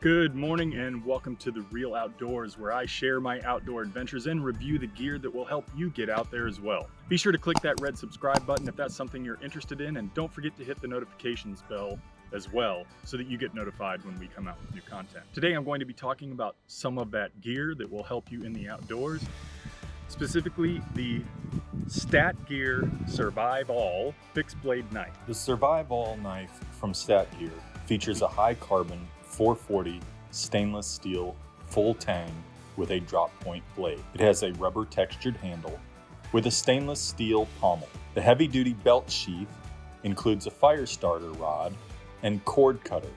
Good morning and welcome to The Real Outdoors, where I share my outdoor adventures and review the gear that will help you get out there as well. Be sure to click that red subscribe button if that's something you're interested in, and don't forget to hit the notifications bell as well so that you get notified when we come out with new content. Today I'm going to be talking about some of that gear that will help you in the outdoors, specifically the Stat Gear SurvivALL fixed blade knife. The Surviv-All knife from Stat Gear features a high carbon 440 stainless steel full tang with a drop point blade. It has a rubber textured handle with a stainless steel pommel. The heavy duty belt sheath includes a fire starter rod and cord cutter,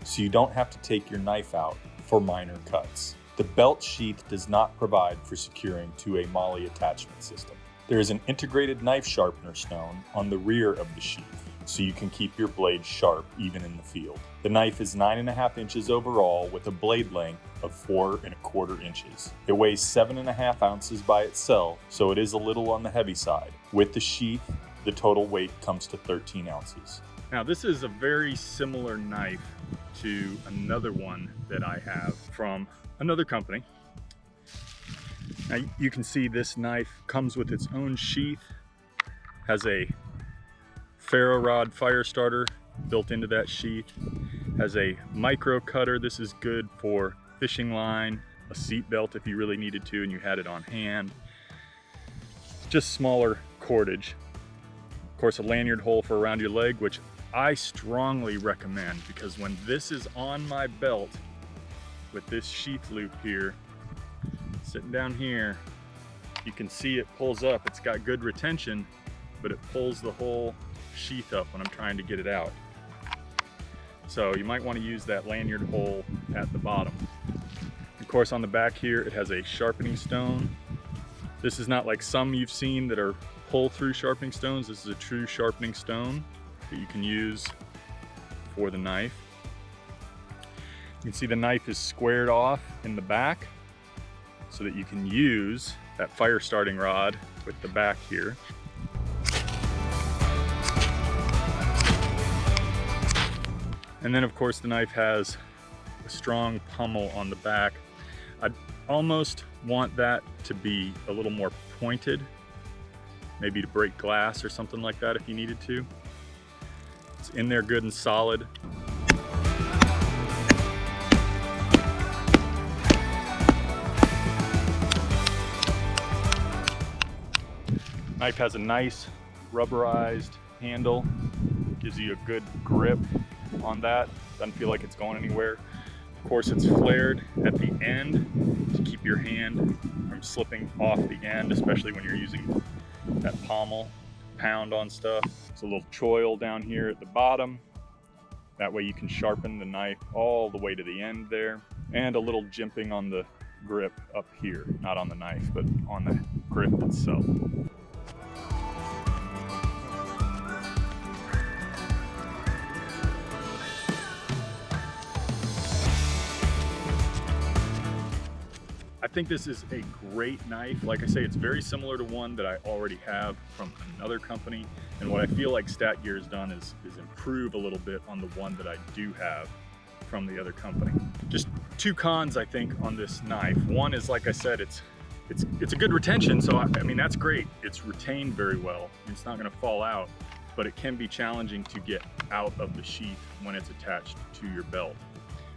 so you don't have to take your knife out for minor cuts. The belt sheath does not provide for securing to a molle attachment system. There is an integrated knife sharpener stone on the rear of the sheath, so you can keep your blade sharp even in the field. The knife is 9.5 inches overall with a blade length of 4.25 inches. It weighs 7.5 ounces by itself, so it is a little on the heavy side. With the sheath, the total weight comes to 13 ounces. Now this is a very similar knife to another one that I have from another company. Now you can see this knife comes with its own sheath, has a ferro rod fire starter built into that sheath, has a micro cutter. This is good for fishing line, a seat belt if you really needed to and you had it on hand. Just smaller cordage. Of course, a lanyard hole for around your leg, which I strongly recommend, because when this is on my belt with this sheath loop here, sitting down here, you can see it pulls up. It's got good retention, but it pulls the whole sheath up when I'm trying to get it out. So you might want to use that lanyard hole at the bottom. Of course, on the back here, it has a sharpening stone. This is not like some you've seen that are pull-through sharpening stones. This is a true sharpening stone that you can use for the knife. You can see the knife is squared off in the back so that you can use that fire starting rod with the back here. And then of course the knife has a strong pommel on the back. I'd almost want that to be a little more pointed, maybe to break glass or something like that if you needed to. It's in there good and solid. Knife has a nice rubberized handle, gives you a good grip on that. Doesn't feel like it's going anywhere. Of course, it's flared at the end to keep your hand from slipping off the end, especially when you're using that pommel to pound on stuff. There's a little choil down here at the bottom. That way you can sharpen the knife all the way to the end there. And a little jimping on the grip up here, not on the knife, but on the grip itself. I think this is a great knife. Like I say, it's very similar to one that I already have from another company. And what I feel like Stat Gear has done is improve a little bit on the one that I do have from the other company. Just two cons, I think, on this knife. One is, like I said, it's a good retention. So I mean, that's great. It's retained very well. It's not gonna fall out, but it can be challenging to get out of the sheath when it's attached to your belt.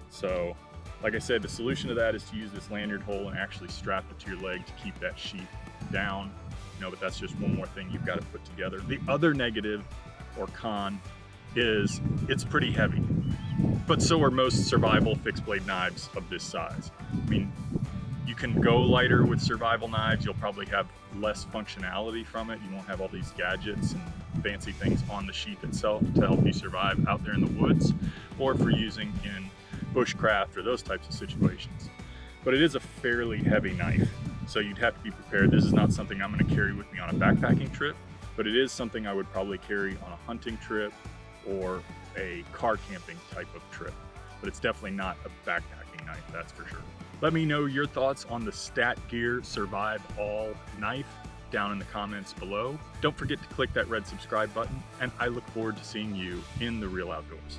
So, like I said, the solution to that is to use this lanyard hole and actually strap it to your leg to keep that sheath down. But that's just one more thing you've got to put together. The other negative or con is it's pretty heavy, but so are most survival fixed blade knives of this size. I mean, you can go lighter with survival knives. You'll probably have less functionality from it. You won't have all these gadgets and fancy things on the sheath itself to help you survive out there in the woods, or for using in bushcraft or those types of situations. But it is a fairly heavy knife, so you'd have to be prepared. This is not something I'm going to carry with me on a backpacking trip, but it is something I would probably carry on a hunting trip or a car camping type of trip. But it's definitely not a backpacking knife, that's for sure. Let me know your thoughts on the Stat Gear SurvivALL knife down in the comments below. Don't forget to click that red subscribe button, and I look forward to seeing you in the real outdoors.